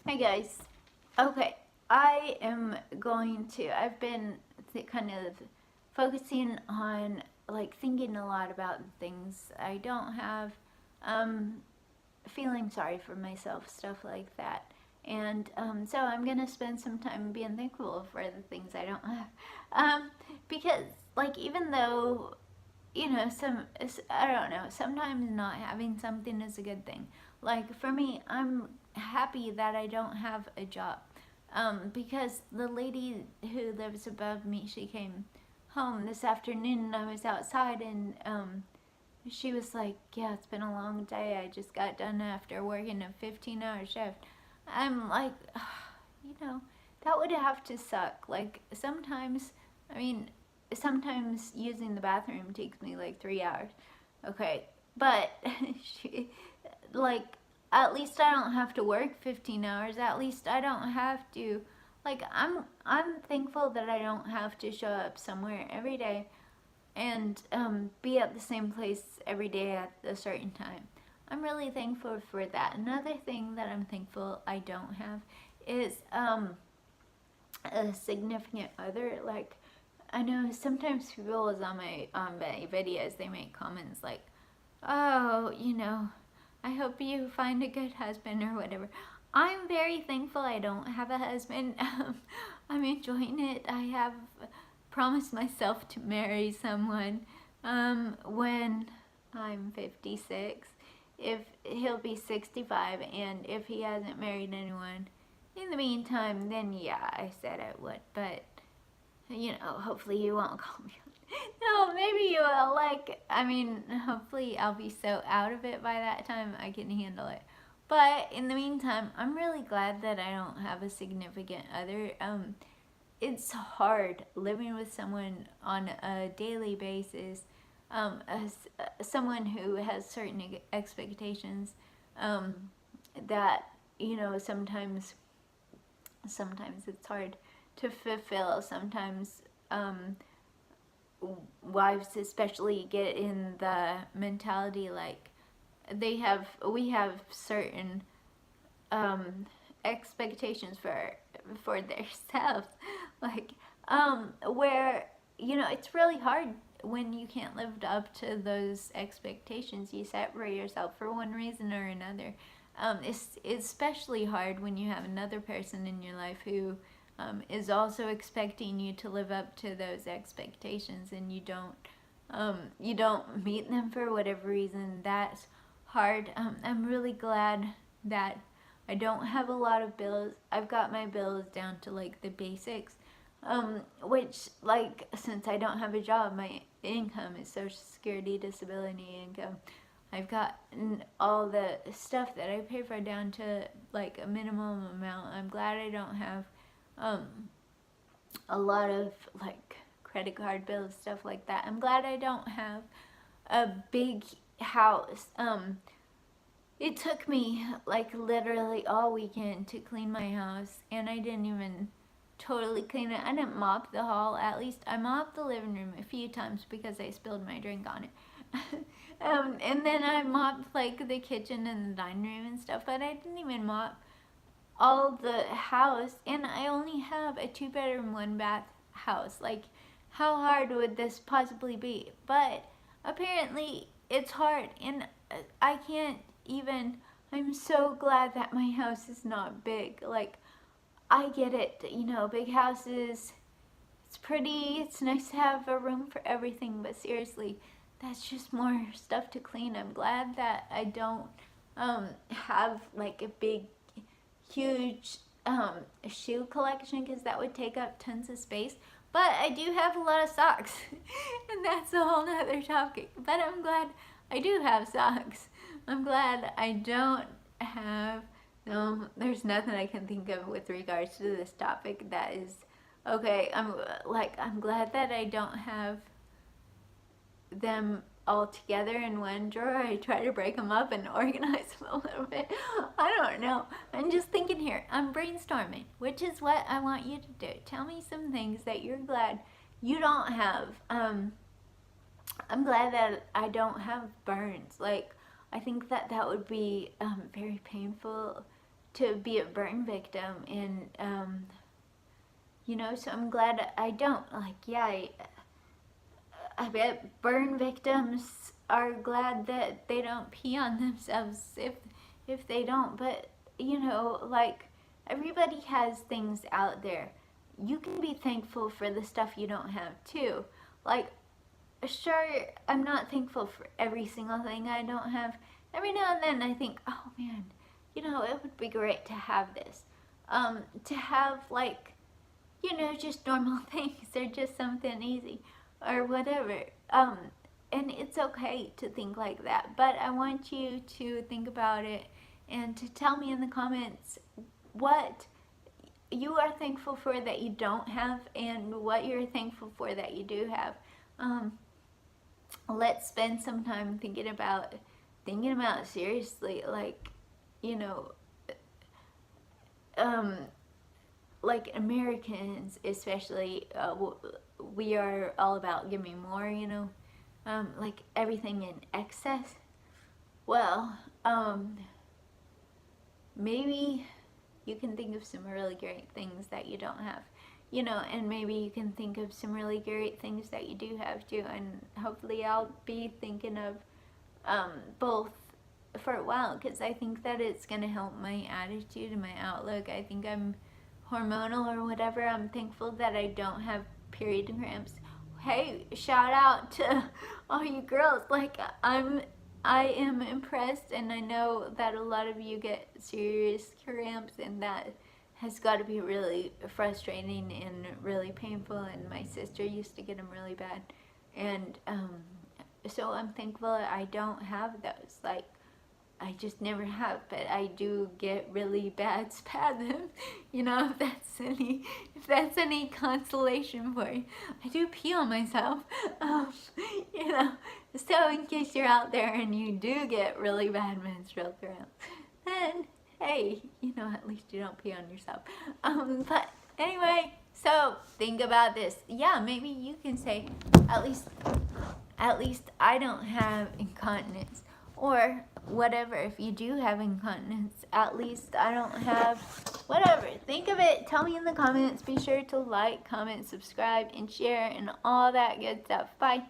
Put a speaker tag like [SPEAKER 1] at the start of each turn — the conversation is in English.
[SPEAKER 1] Hi guys. Okay, I've been kind of focusing on like thinking a lot about things I don't have, um, feeling sorry for myself, stuff like that. And so I'm gonna spend some time being thankful for the things I don't have. Because like even though I don't know, sometimes not having something is a good thing. Like for me, I'm happy that I don't have a job. Because the lady who lives above me, she came home this afternoon and I was outside and she was like, "Yeah, it's been a long day. I just got done after working a 15-hour shift." I'm like, you know, that would have to suck. Like I mean, sometimes using the bathroom takes me like 3 hours. Okay, but she, like, at least I don't have to work 15 hours. At least I don't have to, like, I'm thankful that I don't have to show up somewhere every day and be at the same place every day at a certain time. I'm really thankful for that. Another thing that I'm thankful I don't have is a significant other. Like, I know sometimes people on my videos they make comments like, "Oh, I hope you find a good husband or whatever." I'm very thankful I don't have a husband. I'm enjoying it. I have promised myself to marry someone when I'm 56. If he'll be 65, and if he hasn't married anyone in the meantime, then yeah, I said I would. But hopefully you won't call me. No, maybe you will. Like, I mean, hopefully I'll be so out of it by that time I can handle it. But in the meantime, I'm really glad that I don't have a significant other. It's hard living with someone on a daily basis, as someone who has certain expectations, um, that sometimes it's hard to fulfill. Sometimes wives especially get in the mentality like we have certain um, expectations for themselves, like where it's really hard when you can't live up to those expectations you set for yourself for one reason or another. It's especially hard when you have another person in your life who is also expecting you to live up to those expectations, and you don't meet them for whatever reason. That's hard. I'm really glad that I don't have a lot of bills. I've got my bills down to like the basics, which, like, since I don't have a job, my income is Social Security, disability income. I've got all the stuff that I pay for down to like a minimum amount. I'm glad I don't have um, a lot of like credit card bills, stuff like that. I'm glad I don't have a big house. It took me like literally all weekend to clean my house, and I didn't even totally clean it. I didn't mop the hall. At least I mopped the living room a few times because I spilled my drink on it. And then I mopped like the kitchen and the dining room and stuff, but I didn't even mop all the house. And I only have a 2 bedroom, 1 bath house. Like, how hard would this possibly be? But apparently, it's hard, and I can't even. I'm so glad that my house is not big. Like, I get it, big houses, it's pretty, it's nice to have a room for everything, but seriously, that's just more stuff to clean. I'm glad that I don't have like a big, huge shoe collection because that would take up tons of space. But I do have a lot of socks, and that's a whole nother topic. But I'm glad I do have socks. I'm glad I don't have. No, there's nothing I can think of with regards to this topic that is okay. I'm glad that I don't have them all together in one drawer. I try to break them up and organize them a little bit. I don't know. I'm just thinking here. I'm brainstorming, which is what I want you to do. Tell me some things that you're glad you don't have. I'm glad that I don't have burns. Like, I think that that would be very painful to be a burn victim, and so I'm glad I don't. Like, yeah, I bet burn victims are glad that they don't pee on themselves if they don't. But like, everybody has things out there. You can be thankful for the stuff you don't have too. Like, sure, I'm not thankful for every single thing I don't have. Every now and then I think, oh man, it would be great to have this. To have, like, just normal things, or just something easy or whatever. And it's okay to think like that, but I want you to think about it and to tell me in the comments what you are thankful for that you don't have, and what you're thankful for that you do have. Let's spend some time thinking about seriously, like, like Americans especially, we are all about giving more, like everything in excess. Well, maybe you can think of some really great things that you don't have, and maybe you can think of some really great things that you do have too, and hopefully I'll be thinking of both for a while, because I think that it's going to help my attitude and my outlook. I think I'm hormonal or whatever. I'm thankful that I don't have period cramps. Hey, shout out to all you girls. Like, I am impressed, and I know that a lot of you get serious cramps, and that has got to be really frustrating and really painful, and my sister used to get them really bad, and so I'm thankful I don't have those. Like, I just never have, but I do get really bad spasms, if that's any consolation for you. I do pee on myself, so in case you're out there and you do get really bad menstrual cramps, then, hey, at least you don't pee on yourself. But anyway, so think about this. Yeah, maybe you can say, at least I don't have incontinence. Or whatever, if you do have incontinence, at least I don't have whatever. Think of it. Tell me in the comments. Be sure to like, comment, subscribe, and share, and all that good stuff. Bye.